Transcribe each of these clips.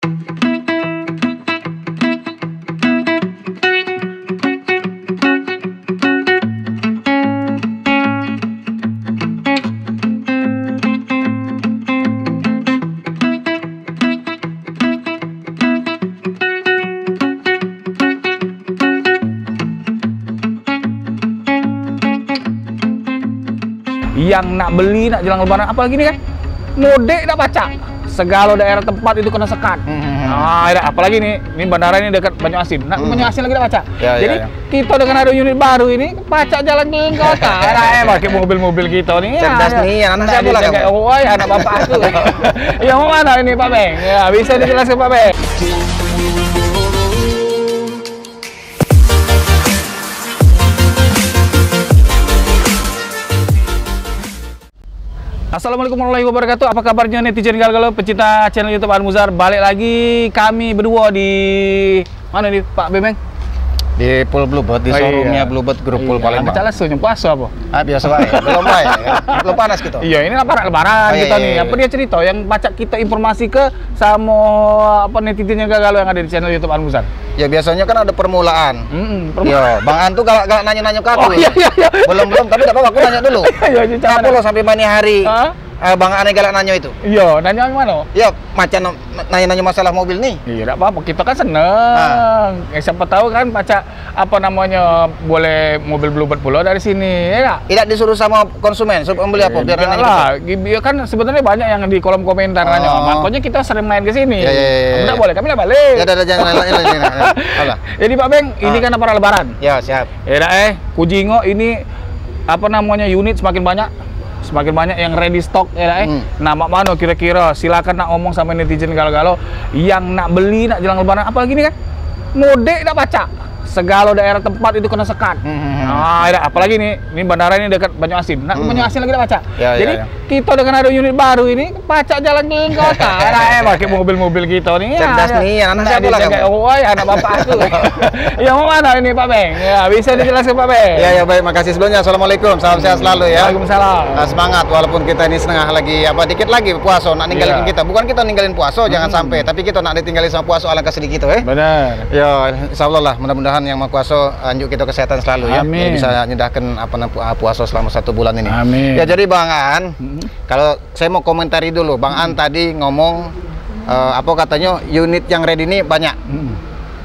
Yang nak beli, nak jelang lebaran, apalagi ini kan mudik nak baca segala daerah tempat itu kena sekat. Apalagi ini bandara ini dekat Banyuasin. Nak Banyuasin lagi nak baca. Jadi kita dengan ada unit baru ini baca jalan keliling kota. Pakai mobil-mobil kita nih. Cerdas nih, anak siapa lah kamu? Oh, anak bapak aku. Yang mana ini Pak Beng? Ya, bisa dijelaskan Pak Beng. Assalamualaikum warahmatullahi wabarakatuh. Apa kabarnya netizen galau-galau pecinta channel YouTube Anmuzar? Balik lagi kami berdua di mana nih Pak Bemeng? Di Pool Bluebird, di showroomnya Bluebird Grup Pool Palembang. Baca lesu puasa apa? Biasa baik. Belum baik. Belum panas gitu. Iya, ini lebaran kita nih. Apa dia cerita yang baca kita informasi ke sama apa netizen galau yang ada di channel YouTube Anmuzar? Ya biasanya kan ada permulaan. Yo, Bang An tuh galak nanya-nanya ke aku. Belum, tapi enggak apa-apa aku nanya dulu. Kenapa lo sampai mani hari? Bang Ane galak nanya itu? Iya, nanya mana? Ya, macam nanya-nanya masalah mobil nih. Iya, enggak apa-apa. Kita kan seneng. Siapa tahu kan baca apa namanya boleh mobil Bluebird pula dari sini, ya enggak? Tidak disuruh sama konsumen, suruh membeli apa? Biar nanya lah. Kan sebenarnya banyak yang di kolom komentar nanya. Makanya kita sering main ke sini. Enggak boleh, kami lah balik. Ya udah jangan nanya. Jadi Pak Beng, ini kan para lebaran. Ya, siap. Ya Kujingo ini apa namanya unit semakin banyak yang ready stock ya Nah, mana kira-kira silakan nak ngomong sama netizen galau-galau yang nak beli, nak jelang lebaran, apalagi ini kan mudik nak baca segala daerah tempat itu kena sekat. Apalagi ini bandara ini dekat Banyuasin. Nak Banyuasin lagi nak baca. Jadi kita dengan ada unit baru ini baca jalan keliling kota. Pakai mobil-mobil kita nih. Cerdas nih, anak siapa lah kamu? Oh, anak bapak aku. Yang mana ini Pak Beng? Ya, bisa dijelaskan Pak Beng. Ya baik, makasih sebelumnya. Assalamualaikum, salam sehat selalu ya. Waalaikumsalam. Semangat walaupun kita ini setengah lagi dikit lagi puasa nak ninggalin kita. Bukan kita ninggalin puasa, jangan sampai, tapi kita nak ditinggalin sama puasa alangkah sedih kita Benar. Ya, insyaallah lah, mudah-mudahan yang Maha Kuasa anjuk kita kesehatan selalu ya. Amin. Bisa nyedahkan puasa selama 1 bulan ini. Amin. Ya jadi Bang An, kalau saya mau komentari dulu, Bang An tadi ngomong apa katanya unit yang ready ini banyak.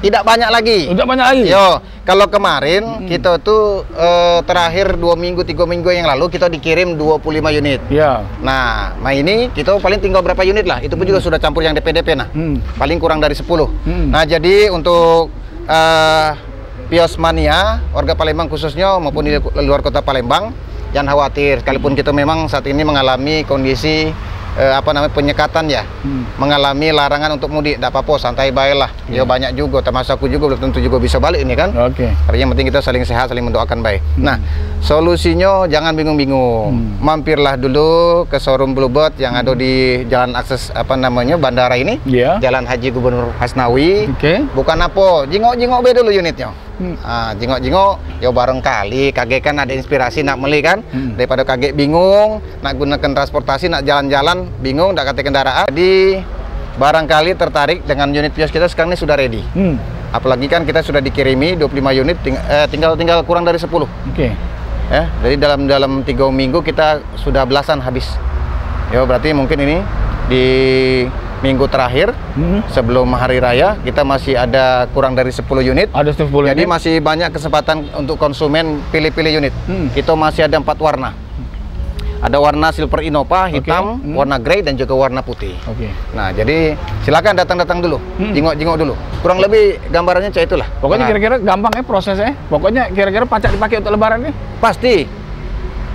Tidak banyak lagi. Tidak banyak lagi. Yo, kalau kemarin kita tuh terakhir 2 minggu 3 minggu yang lalu kita dikirim 25 unit. Iya. Nah, ini kita paling tinggal berapa unit lah. Itu pun juga sudah campur yang DP-DP nah. Paling kurang dari 10. Nah, jadi untuk Pios Mania, warga Palembang khususnya maupun di luar kota Palembang, jangan khawatir. Sekalipun kita memang saat ini mengalami kondisi penyekatan ya, mengalami larangan untuk mudik, tidak apa-apa, santai baiklah. Ya banyak juga, termasuk aku juga belum tentu juga bisa balik ini kan. Karena yang penting kita saling sehat, saling mendoakan baik. Nah, solusinya jangan bingung-bingung. Mampirlah dulu ke showroom Bluebird yang ada di jalan akses bandara ini, Jalan Haji Gubernur Hasnawi. Bukan apa, jingok-jingok be dulu unitnya. Jingok-jingok, ya barangkali kaget kan ada inspirasi nak beli kan, daripada kaget bingung nak gunakan transportasi, nak jalan-jalan bingung nak kata kendaraan. Jadi barangkali tertarik dengan unit Pios kita sekarang ini sudah ready. Apalagi kan kita sudah dikirimi 25 unit, tinggal kurang dari 10. Ya, jadi dalam 3 minggu kita sudah belasan habis. Ya berarti mungkin ini di minggu terakhir sebelum hari raya kita masih ada kurang dari 10 unit. Ada 10 Jadi unit. masih banyak kesempatan untuk konsumen pilih-pilih unit. Kita masih ada 4 warna. Ada warna silver Innova, hitam, warna grey dan juga warna putih. Nah, jadi silakan datang dulu, jingok-jingok dulu. Kurang lebih gambarannya kayak itulah. Pokoknya kira-kira gampang ya prosesnya. Pokoknya kira-kira pacak dipakai untuk lebaran nih. Pasti.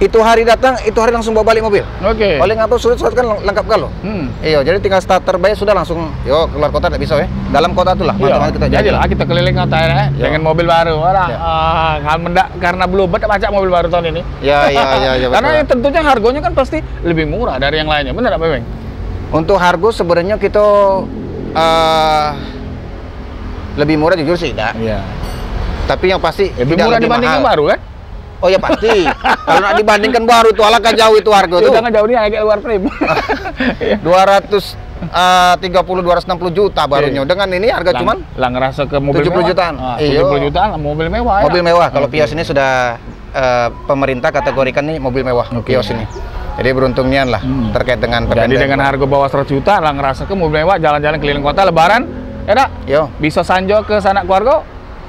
Itu hari datang, itu hari langsung bawa balik mobil. Paling apa sulit kan lengkap kalau. Iya, jadi tinggal starter bayar sudah langsung. Yo, keluar kota tidak bisa ya. Dalam kota itulah mantap kita jadi lah kita keliling kota ya dengan mobil baru. Karena Bluebird pacak mobil baru tahun ini. Ya. Karena tentunya harganya kan pasti lebih murah dari yang lainnya. Benar Pak Beng? Untuk harga sebenarnya kita lebih murah jujur sih tidak. Tapi yang pasti lebih murah dibanding yang baru kan? Oh ya pasti. Kalau nak dibandingkan baru itu alangkah jauh itu harga tuh. Jangan jauh nih agak luar frame. 200 260 juta barunya. Dengan ini harga cuman lah ngerasa ke mobil 70 jutaan. 70 jutaan mobil mewah. Mobil mewah. Kalau Vios ini sudah pemerintah kategorikan nih mobil mewah. Vios ini. Jadi beruntungnya lah terkait dengan Jadi dengan harga bawah 100 juta lah ngerasa ke mobil mewah, jalan-jalan keliling kota lebaran, ya dak? Yo. Bisa sanjo ke sanak keluarga.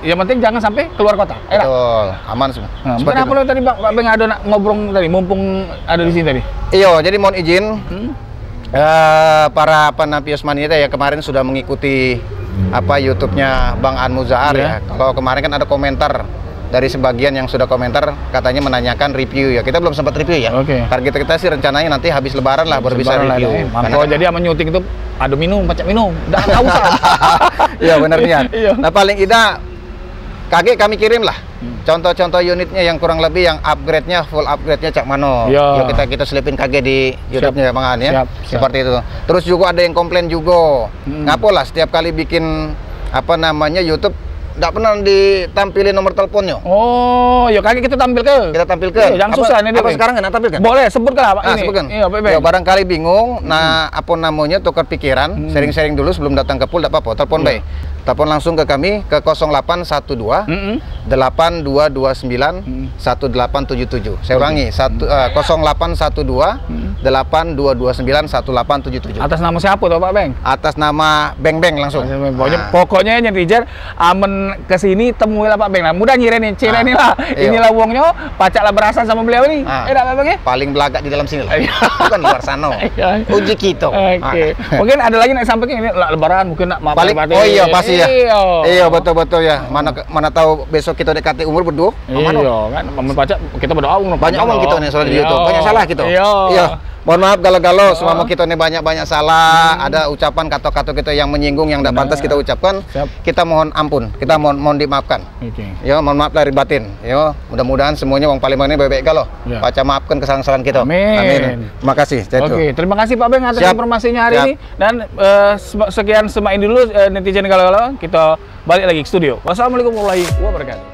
Yang penting jangan sampai keluar kota. Betul, aman semua. Nah, kenapa lo tadi Pak Beng ada nak ngobrol tadi, mumpung ada di sini tadi? Iya, jadi mohon izin para Vios Mania ya kemarin sudah mengikuti YouTube-nya Bang An Muzahar ya. Kalau kemarin kan ada komentar dari sebagian yang sudah komentar katanya menanyakan review ya. Kita belum sempat review ya. Target kita sih rencananya nanti habis lebaran lah baru bisa review. Kalau jadi sama nyuting itu ada minum, pacak minum. Enggak usah. Iya benar niat. Nah paling tidak KG kami kirim lah contoh-contoh unitnya yang kurang lebih yang upgrade-nya full upgrade-nya cak mano. Yuk kita selipin KG di YouTube-nya Bang An ya. Seperti itu. Terus juga ada yang komplain juga. Ngapo lah setiap kali bikin YouTube nggak pernah ditampilin nomor teleponnya. Oh, ya KG kita tampil ke. Kita tampil ke. Yang susah nih. Apa sekarang nggak tampilkan? Boleh, sebutkan Pak ini. Sebutkan. Iya, ya, barangkali bingung, nah apa namanya tukar pikiran, sharing-sharing dulu sebelum datang ke pool, enggak apa-apa. Telepon baik. Telepon langsung ke kami ke 0812 8229 1877. Saya ulangi 0812 8229 1877. Atas nama siapa tuh Pak Beng? Atas nama Beng Beng langsung. Pokoknya netizen amen kesini temuilah Pak Beng lah. Mudah nyireni, cireni lah. Inilah uangnya, pacaklah berasa sama beliau ini. Pak Beng ya? Paling belagak di dalam sini lah. Bukan di luar sana. Uji kita. Oke. Mungkin ada lagi nak sampaikan ini lebaran mungkin nak maaf. Oh iya pasti ya. Iya betul ya. Mana tahu besok kita dekati umur berdua. Iya kan. Amen pacak kita berdoa banyak omong kita nih soal di YouTube. Banyak salah kita. Iya. Mohon maaf galau-galau, semua kita ini banyak banyak salah, ada ucapan kata-kata kita yang menyinggung yang tidak pantas kita ucapkan. Kita mohon ampun, kita mohon dimaafkan. Ya, mohon maaf dari batin. Ya, mudah-mudahan semuanya wong Palembang ini baik-baik galau. Baca maafkan kesalahan-kesalahan kita. Amin. Terima kasih. Terima kasih Pak Beng atas informasinya hari ini dan sekian semain dulu netizen galau-galau. Kita balik lagi ke studio. Wassalamualaikum warahmatullahi wabarakatuh.